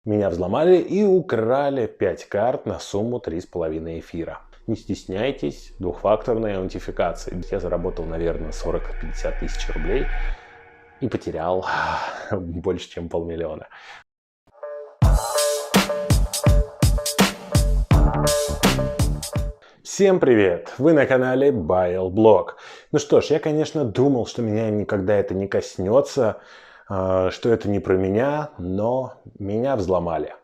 Меня взломали и украли 5 карт на сумму 3,5 эфира. Не стесняйтесь, двухфакторной аутентификации. Я заработал, наверное, 40-50 тысяч рублей и потерял больше, чем 500 000. Всем привет! Вы на канале BuyLBlog. Ну что ж, я, конечно, думал, что меня никогда это не коснется, что это не про меня, но меня взломали.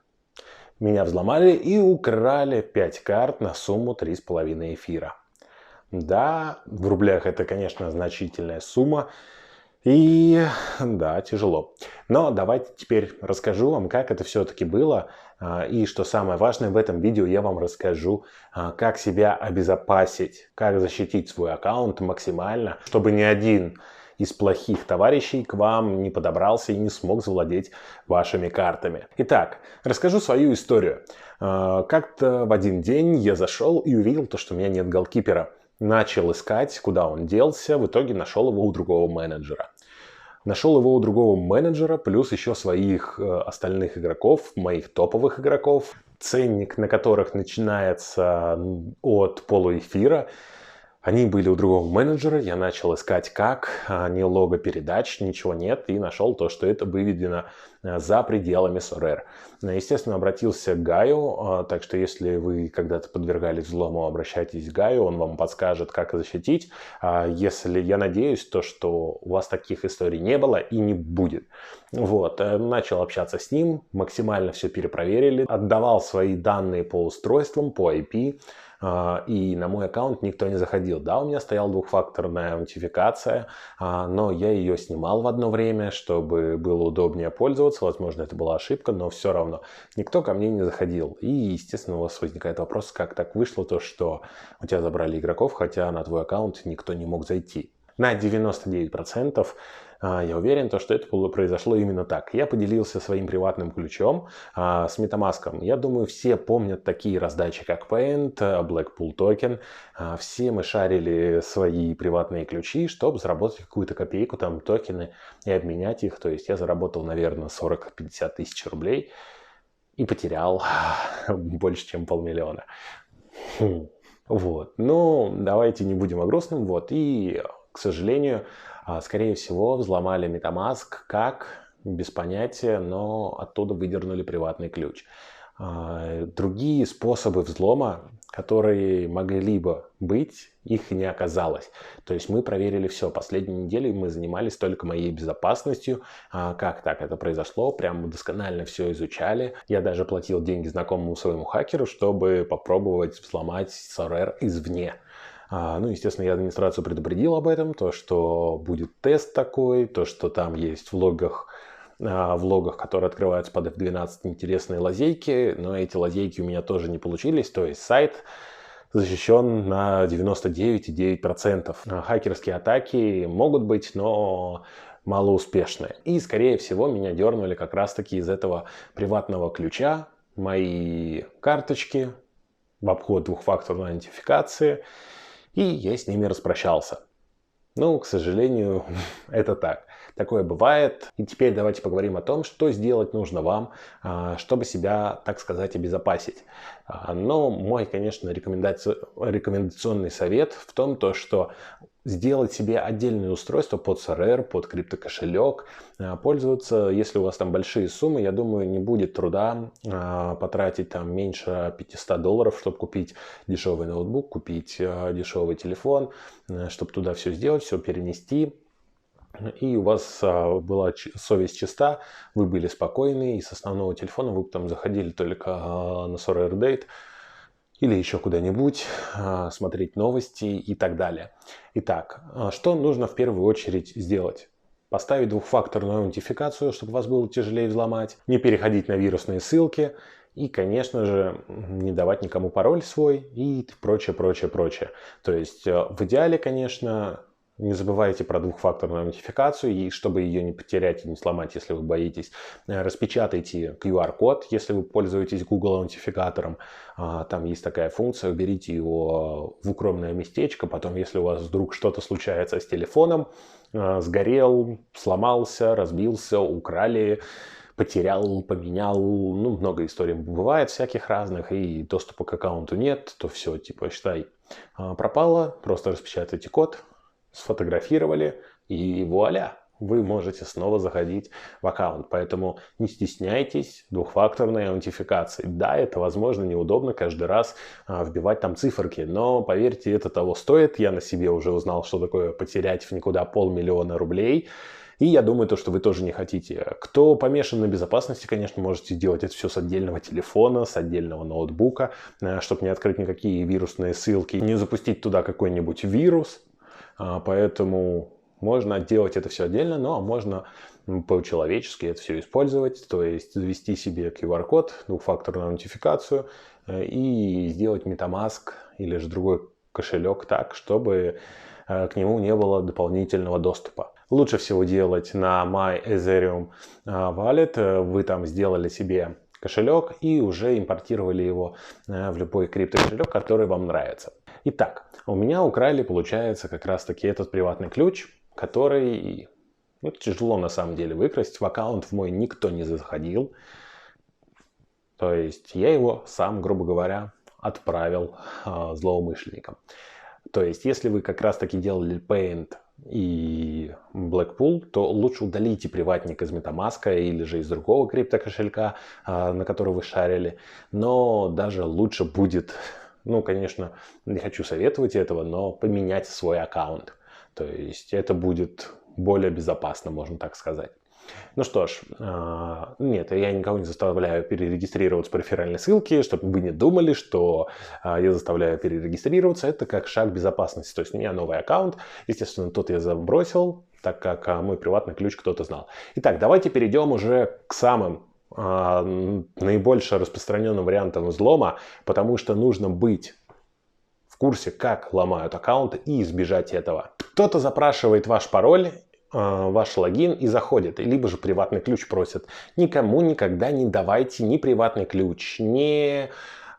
Меня взломали и украли 5 карт на сумму 3,5 эфира. Да, в рублях это, конечно, значительная сумма. И да, тяжело. Но давайте теперь расскажу вам, как это все-таки было. И что самое важное, в этом видео я вам расскажу, как себя обезопасить, как защитить свой аккаунт максимально, чтобы ни один из плохих товарищей к вам не подобрался и не смог завладеть вашими картами. Итак, расскажу свою историю. Как-то в один день я зашел и увидел то, что у меня нет голкипера. Начал искать, куда он делся, в итоге нашел его у другого менеджера. Нашел его у другого менеджера, плюс еще своих остальных игроков, моих топовых игроков, ценник на которых начинается от полуэфира. Они были у другого менеджера, я начал искать как, ни лого передач, ничего нет, и нашел то, что это выведено за пределами Sorare. Естественно, обратился к Гаю, так что если вы когда-то подвергались взлому, обращайтесь к Гаю, он вам подскажет, как защитить. Если я надеюсь, то, что у вас таких историй не было и не будет. Вот, начал общаться с ним, максимально все перепроверили, отдавал свои данные по устройствам, по IP, и на мой аккаунт никто не заходил. Да, у меня стояла двухфакторная аутентификация, но я ее снимал в одно время, чтобы было удобнее пользоваться. Возможно, это была ошибка, но все равно никто ко мне не заходил. И, естественно, у вас возникает вопрос, как так вышло то, что у тебя забрали игроков, хотя на твой аккаунт никто не мог зайти. На 99% я уверен, что это произошло именно так. Я поделился своим приватным ключом с MetaMask. Я думаю, все помнят такие раздачи, как Paint, Blackpool Token. Все мы шарили свои приватные ключи, чтобы заработать какую-то копейку, там, токены, и обменять их. То есть я заработал, наверное, 40-50 тысяч рублей и потерял больше, чем 500 000. Вот. Ну, давайте не будем о грустном. Вот. И, к сожалению, скорее всего, взломали MetaMask как, без понятия, но оттуда выдернули приватный ключ. Другие способы взлома, которые могли бы быть, их не оказалось. То есть мы проверили все. Последние недели мы занимались только моей безопасностью. Как так это произошло? Прям досконально все изучали. Я даже платил деньги знакомому своему хакеру, чтобы попробовать взломать Sorare извне. Ну, естественно, я администрацию предупредил об этом, то, что будет тест такой, то, что там есть в логах, которые открываются под F12, интересные лазейки, но эти лазейки у меня тоже не получились, то есть сайт защищен на 99,9%. Хакерские атаки могут быть, но малоуспешные. И, скорее всего, меня дернули как раз-таки из этого приватного ключа, мои карточки в обход двухфакторной аутентификации, и я с ними распрощался. Ну, к сожалению, это так. Такое бывает. И теперь давайте поговорим о том, что сделать нужно вам, чтобы себя, так сказать, обезопасить. Но мой, конечно, рекомендационный совет в том, что сделать себе отдельное устройство под Sorare, под криптокошелек, пользоваться, если у вас там большие суммы, я думаю, не будет труда потратить там меньше 500 долларов, чтобы купить дешевый ноутбук, купить дешевый телефон, чтобы туда все сделать, все перенести. И у вас была совесть чиста, вы были спокойны, и с основного телефона вы там заходили только на Sorare Date или еще куда-нибудь, смотреть новости и так далее. Итак, что нужно в первую очередь сделать? Поставить двухфакторную аутентификацию, чтобы вас было тяжелее взломать, не переходить на вирусные ссылки и, конечно же, не давать никому пароль свой и прочее, прочее, прочее. То есть в идеале, конечно, не забывайте про двухфакторную аутентификацию, и чтобы ее не потерять и не сломать, если вы боитесь, распечатайте QR-код, если вы пользуетесь Google аутентификатором. Там есть такая функция, уберите его в укромное местечко, потом, если у вас вдруг что-то случается с телефоном, сгорел, сломался, разбился, украли, потерял, поменял, ну, много историй бывает всяких разных, и доступа к аккаунту нет, то все, типа, считай, пропало, просто распечатайте код, сфотографировали, и вуаля, вы можете снова заходить в аккаунт. Поэтому не стесняйтесь двухфакторной аутентификации. Да, это, возможно, неудобно каждый раз вбивать там циферки, но, поверьте, это того стоит. Я на себе уже узнал, что такое потерять в никуда 500 000 рублей. И я думаю, то, что вы тоже не хотите. Кто помешан на безопасности, конечно, можете делать это все с отдельного телефона, с отдельного ноутбука, чтобы не открыть никакие вирусные ссылки, не запустить туда какой-нибудь вирус. Поэтому можно делать это все отдельно, но можно по-человечески это все использовать, то есть завести себе QR-код, двухфакторную аутентификацию и сделать MetaMask или же другой кошелек так, чтобы к нему не было дополнительного доступа. Лучше всего делать на My Ethereum Wallet. Вы там сделали себе кошелек и уже импортировали его в любой криптокошелек, который вам нравится. Итак, у меня украли, получается, как раз таки этот приватный ключ, который тяжело на самом деле выкрасть. В аккаунт в мой никто не заходил. То есть я его сам, грубо говоря, отправил злоумышленникам. То есть если вы как раз таки делали Paint и Blackpool, то лучше удалите приватник из MetaMask или же из другого криптокошелька, на который вы шарили. Но даже лучше будет, конечно, не хочу советовать этого, но поменять свой аккаунт. То есть это будет более безопасно, можно так сказать. Ну что ж, нет, я никого не заставляю перерегистрироваться по реферальной ссылке, чтобы вы не думали, что я заставляю перерегистрироваться. Это как шаг безопасности. То есть у меня новый аккаунт, естественно, тот я забросил, так как мой приватный ключ кто-то знал. Итак, давайте перейдем уже к самым наибольше распространенным вариантам взлома, потому что нужно быть в курсе, как ломают аккаунты и избежать этого. Кто-то запрашивает ваш пароль, ваш логин и заходит, либо же приватный ключ просят. Никому никогда не давайте ни приватный ключ, ни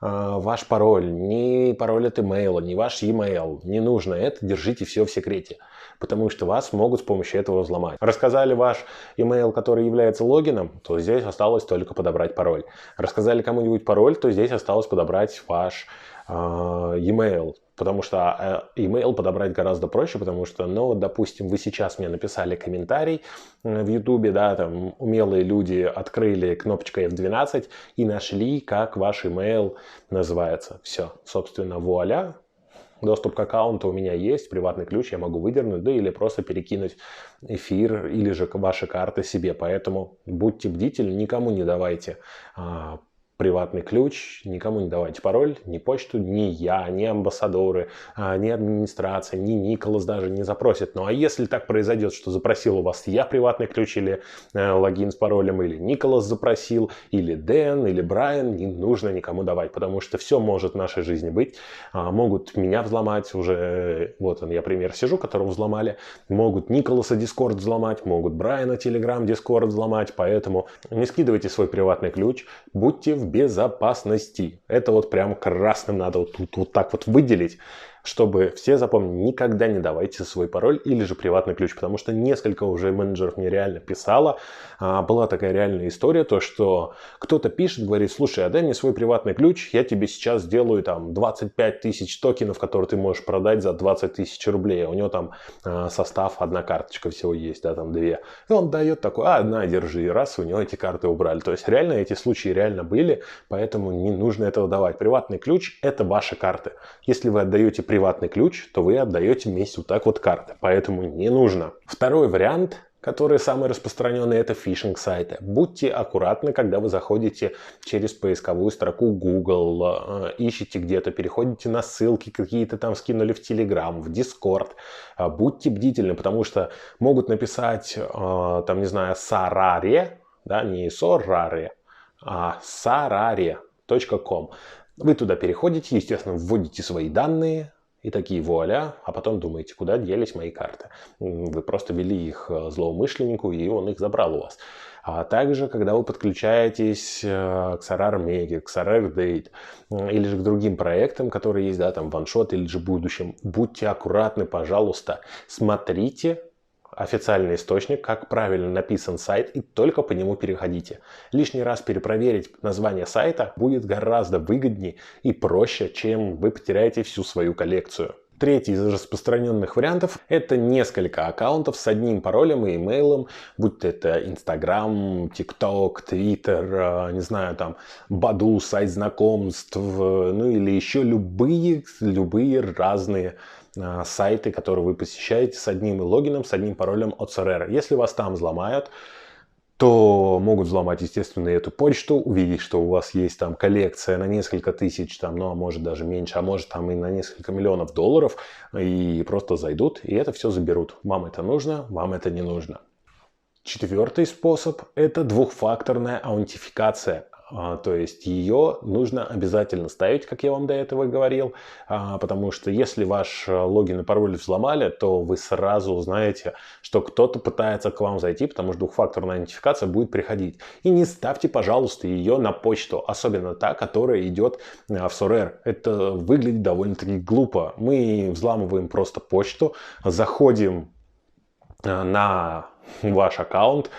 ваш пароль, ни пароль от имейла, ни ваш e-mail. Не нужно это, держите все в секрете, потому что вас могут с помощью этого взломать. Рассказали ваш email, который является логином, то здесь осталось только подобрать пароль. Рассказали кому-нибудь пароль, то здесь осталось подобрать ваш e-mail. Потому что email подобрать гораздо проще, потому что, допустим, вы сейчас мне написали комментарий в YouTube, да, там умелые люди открыли кнопочкой F12 и нашли, как ваш email называется. Все, собственно, вуаля. Доступ к аккаунту у меня есть, приватный ключ я могу выдернуть, да или просто перекинуть эфир или же ваши карты себе. Поэтому будьте бдительны, никому не давайте приватный ключ, никому не давайте пароль, ни почту, ни я, ни амбассадоры, ни администрация, ни Николас даже не запросит. Ну а если так произойдет, что запросил у вас я приватный ключ или логин с паролем, или Николас запросил, или Дэн, или Брайан, не нужно никому давать, потому что все может в нашей жизни быть. Могут меня взломать уже, вот он, я пример сижу, которого взломали, могут Николаса Discord взломать, могут Брайана Telegram Discord взломать, поэтому не скидывайте свой приватный ключ, будьте в безопасности. Это вот прям красным надо вот так вот выделить, чтобы все запомнили, никогда не давайте свой пароль или же приватный ключ, потому что несколько уже менеджеров мне реально писало. Была такая реальная история, то что кто-то пишет, говорит, слушай, дай мне свой приватный ключ, я тебе сейчас сделаю там 25 000 токенов, которые ты можешь продать за 20 000 рублей. У него там состав, одна карточка всего есть, да, там две. И он дает такой, на, держи, и раз, у него эти карты убрали. То есть реально эти случаи реально были, поэтому не нужно этого давать. Приватный ключ – это ваши карты. Если вы отдаете приватный ключ, то вы отдаете вместе вот так вот карты, поэтому не нужно. Второй вариант, который самый распространенный, это фишинг-сайты. Будьте аккуратны, когда вы заходите через поисковую строку Google, ищете где-то, переходите на ссылки, какие-то там скинули в Telegram, в Discord. Будьте бдительны, потому что могут написать, там, не знаю, Сараре, да, не Сораре, а sarare.com. Вы туда переходите, естественно, вводите свои данные, и такие вуаля, а потом думаете, куда делись мои карты. Вы просто ввели их злоумышленнику, и он их забрал у вас. А также, когда вы подключаетесь к SararMega, к SararDate или же к другим проектам, которые есть, да, там OneShot или же в будущем, будьте аккуратны, пожалуйста. Смотрите официальный источник, как правильно написан сайт, и только по нему переходите. Лишний раз перепроверить название сайта будет гораздо выгоднее и проще, чем вы потеряете всю свою коллекцию. Третий из распространенных вариантов – это несколько аккаунтов с одним паролем и имейлом, будь то это Instagram, TikTok, Twitter, не знаю, там, Badoo, сайт знакомств, ну или еще любые разные сайты, которые вы посещаете с одним логином, с одним паролем от Sorare. Если вас там взломают, то могут взломать, естественно, и эту почту, увидеть, что у вас есть там коллекция на несколько тысяч, там, ну а может даже меньше, а может там и на несколько миллионов долларов, и просто зайдут, и это все заберут. Вам это нужно, вам это не нужно. Четвертый способ – это двухфакторная аутентификация. То есть ее нужно обязательно ставить, как я вам до этого говорил, потому что если ваш логин и пароль взломали, то вы сразу узнаете, что кто-то пытается к вам зайти, потому что двухфакторная аутентификация будет приходить. И не ставьте, пожалуйста, ее на почту, особенно та, которая идет в Sorare. Это выглядит довольно-таки глупо. Мы взламываем просто почту, заходим на ваш аккаунт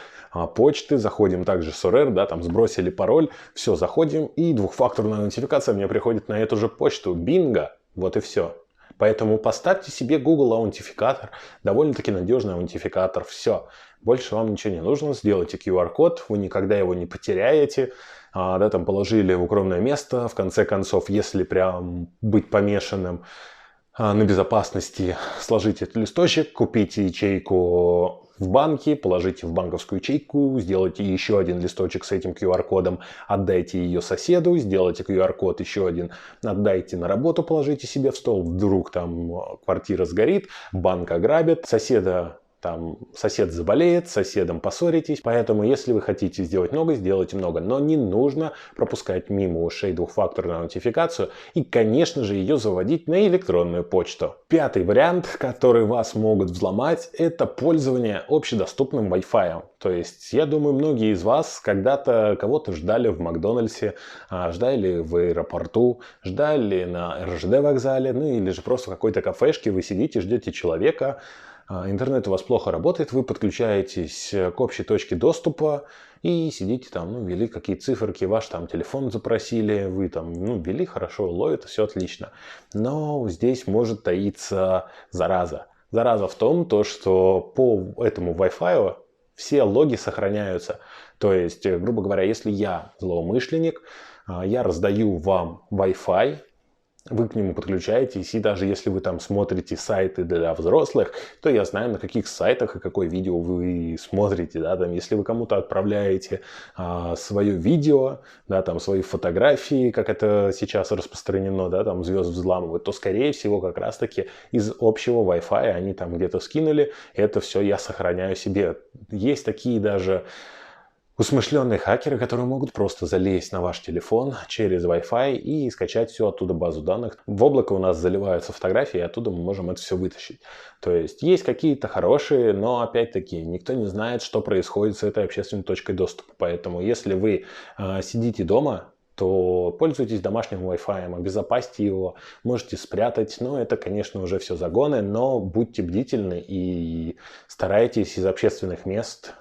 почты, заходим также в Sorare, да, там сбросили пароль, все, заходим, и двухфакторная аутентификация мне приходит на эту же почту. Бинго! Вот и все. Поэтому поставьте себе Google аутентификатор, довольно-таки надежный аутентификатор, все. Больше вам ничего не нужно, сделайте QR-код, вы никогда его не потеряете, да, там положили в укромное место, в конце концов, если прям быть помешанным на безопасности, сложите этот листочек, купите ячейку в банке, положите в банковскую ячейку, сделайте еще один листочек с этим QR-кодом, отдайте ее соседу, сделайте QR-код еще один, отдайте на работу, положите себе в стол, вдруг там квартира сгорит, банк ограбит, сосед заболеет, с соседом поссоритесь. Поэтому, если вы хотите сделать много, сделайте много. Но не нужно пропускать мимо ушей двухфакторную аутентификацию и, конечно же, ее заводить на электронную почту. Пятый вариант, который вас могут взломать, это пользование общедоступным Wi-Fi. То есть, я думаю, многие из вас когда-то кого-то ждали в Макдональдсе, ждали в аэропорту, ждали на РЖД вокзале, ну или же просто в какой-то кафешке вы сидите, ждете человека, интернет у вас плохо работает, вы подключаетесь к общей точке доступа и сидите там, ввели какие-то циферки, ваш там телефон запросили, вы там, ввели, хорошо, ловит, все отлично. Но здесь может таиться зараза. Зараза в том, что по этому Wi-Fi все логи сохраняются. То есть, грубо говоря, если я злоумышленник, я раздаю вам Wi-Fi, вы к нему подключаетесь, и даже если вы там смотрите сайты для взрослых, то я знаю, на каких сайтах и какое видео вы смотрите, да, там, если вы кому-то отправляете свое видео, да, там, свои фотографии, как это сейчас распространено, да, там, звезд взламывают, то, скорее всего, как раз-таки из общего Wi-Fi они там где-то скинули, это все я сохраняю себе. Есть такие даже усмышленные хакеры, которые могут просто залезть на ваш телефон через Wi-Fi и скачать всю оттуда базу данных. В облако у нас заливаются фотографии, и оттуда мы можем это все вытащить. То есть какие-то хорошие, но опять-таки никто не знает, что происходит с этой общественной точкой доступа. Поэтому если вы сидите дома, то пользуйтесь домашним Wi-Fi, обезопасьте его, можете спрятать. Но это, конечно, уже все загоны, но будьте бдительны и старайтесь из общественных мест,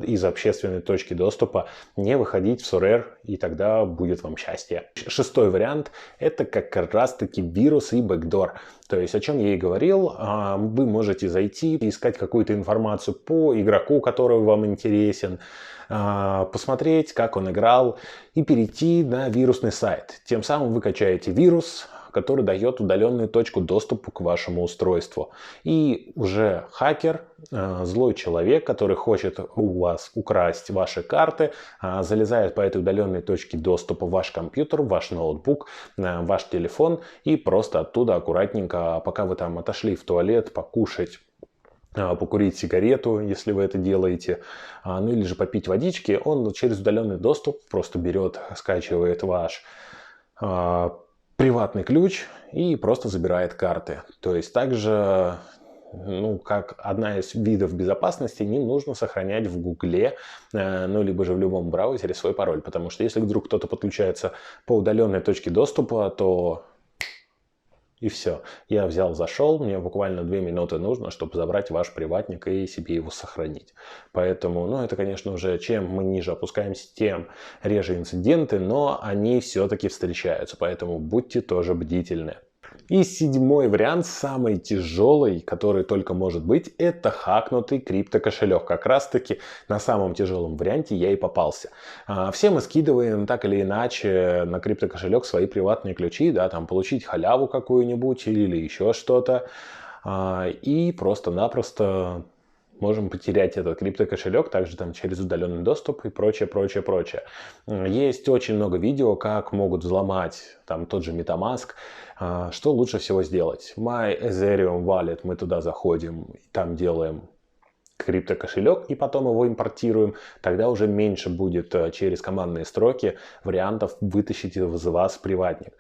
из общественной точки доступа не выходить в Sorare, и тогда будет вам счастье. Шестой вариант – это как раз-таки вирус и бэкдор. То есть, о чем я и говорил, вы можете зайти, искать какую-то информацию по игроку, который вам интересен, посмотреть, как он играл, и перейти на вирусный сайт. Тем самым вы качаете вирус, который дает удаленную точку доступа к вашему устройству. И уже хакер, злой человек, который хочет у вас украсть ваши карты, залезает по этой удаленной точке доступа в ваш компьютер, в ваш ноутбук, ваш телефон и просто оттуда аккуратненько, пока вы там отошли в туалет, покушать, покурить сигарету, если вы это делаете, ну или же попить водички, он через удаленный доступ просто берет, скачивает ваш приватный ключ и просто забирает карты. То есть также, как одна из видов безопасности, не нужно сохранять в Гугле, либо же в любом браузере свой пароль. Потому что если вдруг кто-то подключается по удаленной точке доступа, то И все. Я взял, зашел, мне буквально 2 минуты нужно, чтобы забрать ваш приватник и себе его сохранить. Поэтому, ну, это, конечно, уже чем мы ниже опускаемся, тем реже инциденты, но они все-таки встречаются, поэтому будьте тоже бдительны. И 7-й вариант, самый тяжелый, который только может быть, это хакнутый криптокошелек. Как раз таки на самом тяжелом варианте я и попался. Все мы скидываем так или иначе на криптокошелек свои приватные ключи, да, там получить халяву какую-нибудь или еще что-то. И просто-напросто можем потерять этот криптокошелек, также там через удаленный доступ и прочее, прочее, прочее. Есть очень много видео, как могут взломать там тот же MetaMask. Что лучше всего сделать? My Ethereum Wallet, мы туда заходим, там делаем криптокошелек и потом его импортируем, тогда уже меньше будет через командные строки вариантов вытащить из вас приватник.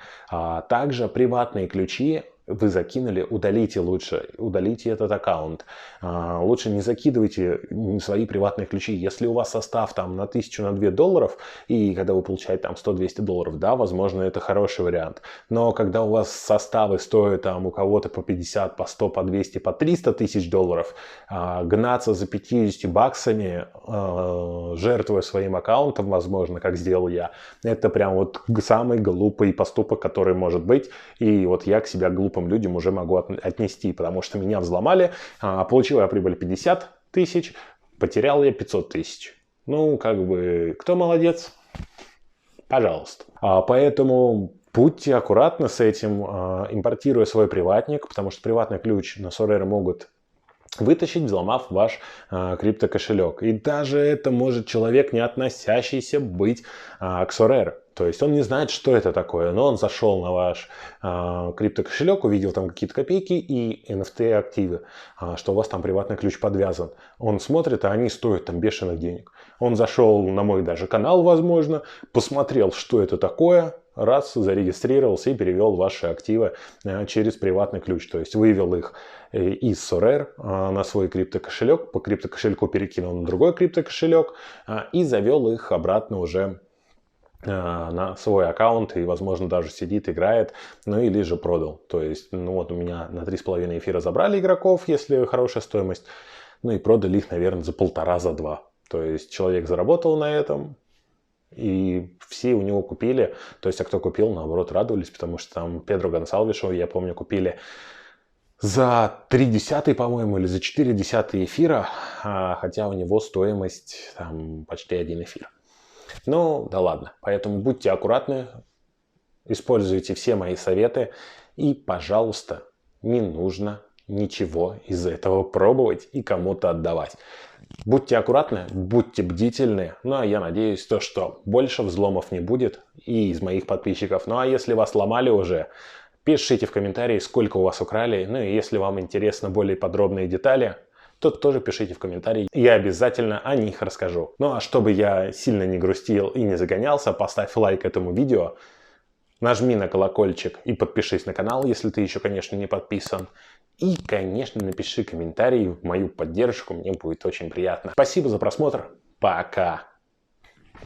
Также приватные ключи вы закинули, удалите лучше, удалите этот аккаунт. Лучше не закидывайте свои приватные ключи. Если у вас состав там на 1000, на $2, и когда вы получаете там $100-200, да, возможно, это хороший вариант. Но когда у вас составы стоят там у кого-то по 50, по 100, по 200, по 300 тысяч долларов, гнаться за 50 баксами, жертвуя своим аккаунтом, возможно, как сделал я, это прям вот самый глупый поступок, который может быть. И вот я к себя глупым людям уже могу отнести, потому что меня взломали, получил я прибыль 50 тысяч, потерял я 500 тысяч. Ну, как бы, кто молодец? Пожалуйста. Поэтому будьте аккуратны с этим, импортируя свой приватник, потому что приватный ключ на Sorare могут вытащить, взломав ваш криптокошелек. И даже это может человек, не относящийся быть к Sorare. То есть он не знает, что это такое, но он зашел на ваш криптокошелек, увидел там какие-то копейки и NFT-активы, что у вас там приватный ключ подвязан. Он смотрит, а они стоят там бешеных денег. Он зашел на мой даже канал, возможно, посмотрел, что это такое, раз, зарегистрировался и перевел ваши активы через приватный ключ. То есть вывел их из Sorare на свой криптокошелек, по криптокошельку перекинул на другой криптокошелек и завел их обратно уже на свой аккаунт и, возможно, даже сидит, играет, ну или же продал. То есть, ну вот у меня на 3,5 эфира забрали игроков, если хорошая стоимость, ну и продали их, наверное, за 1,5, за 2. То есть человек заработал на этом, и все у него купили. То есть, а кто купил, наоборот, радовались, потому что там Педро Гонсалвешу, я помню, купили за 0,3, по-моему, или за 0,4 эфира, хотя у него стоимость там почти 1 эфир. Ну, да ладно. Поэтому будьте аккуратны, используйте все мои советы и, пожалуйста, не нужно ничего из этого пробовать и кому-то отдавать. Будьте аккуратны, будьте бдительны. Ну, а я надеюсь, что больше взломов не будет и из моих подписчиков. Ну, а если вас ломали уже, пишите в комментарии, сколько у вас украли. Ну, и если вам интересны более подробные детали, то тоже пишите в комментарии, я обязательно о них расскажу. Ну а чтобы я сильно не грустил и не загонялся, поставь лайк этому видео, нажми на колокольчик и подпишись на канал, если ты еще, конечно, не подписан. И, конечно, напиши комментарий в мою поддержку, мне будет очень приятно. Спасибо за просмотр, пока!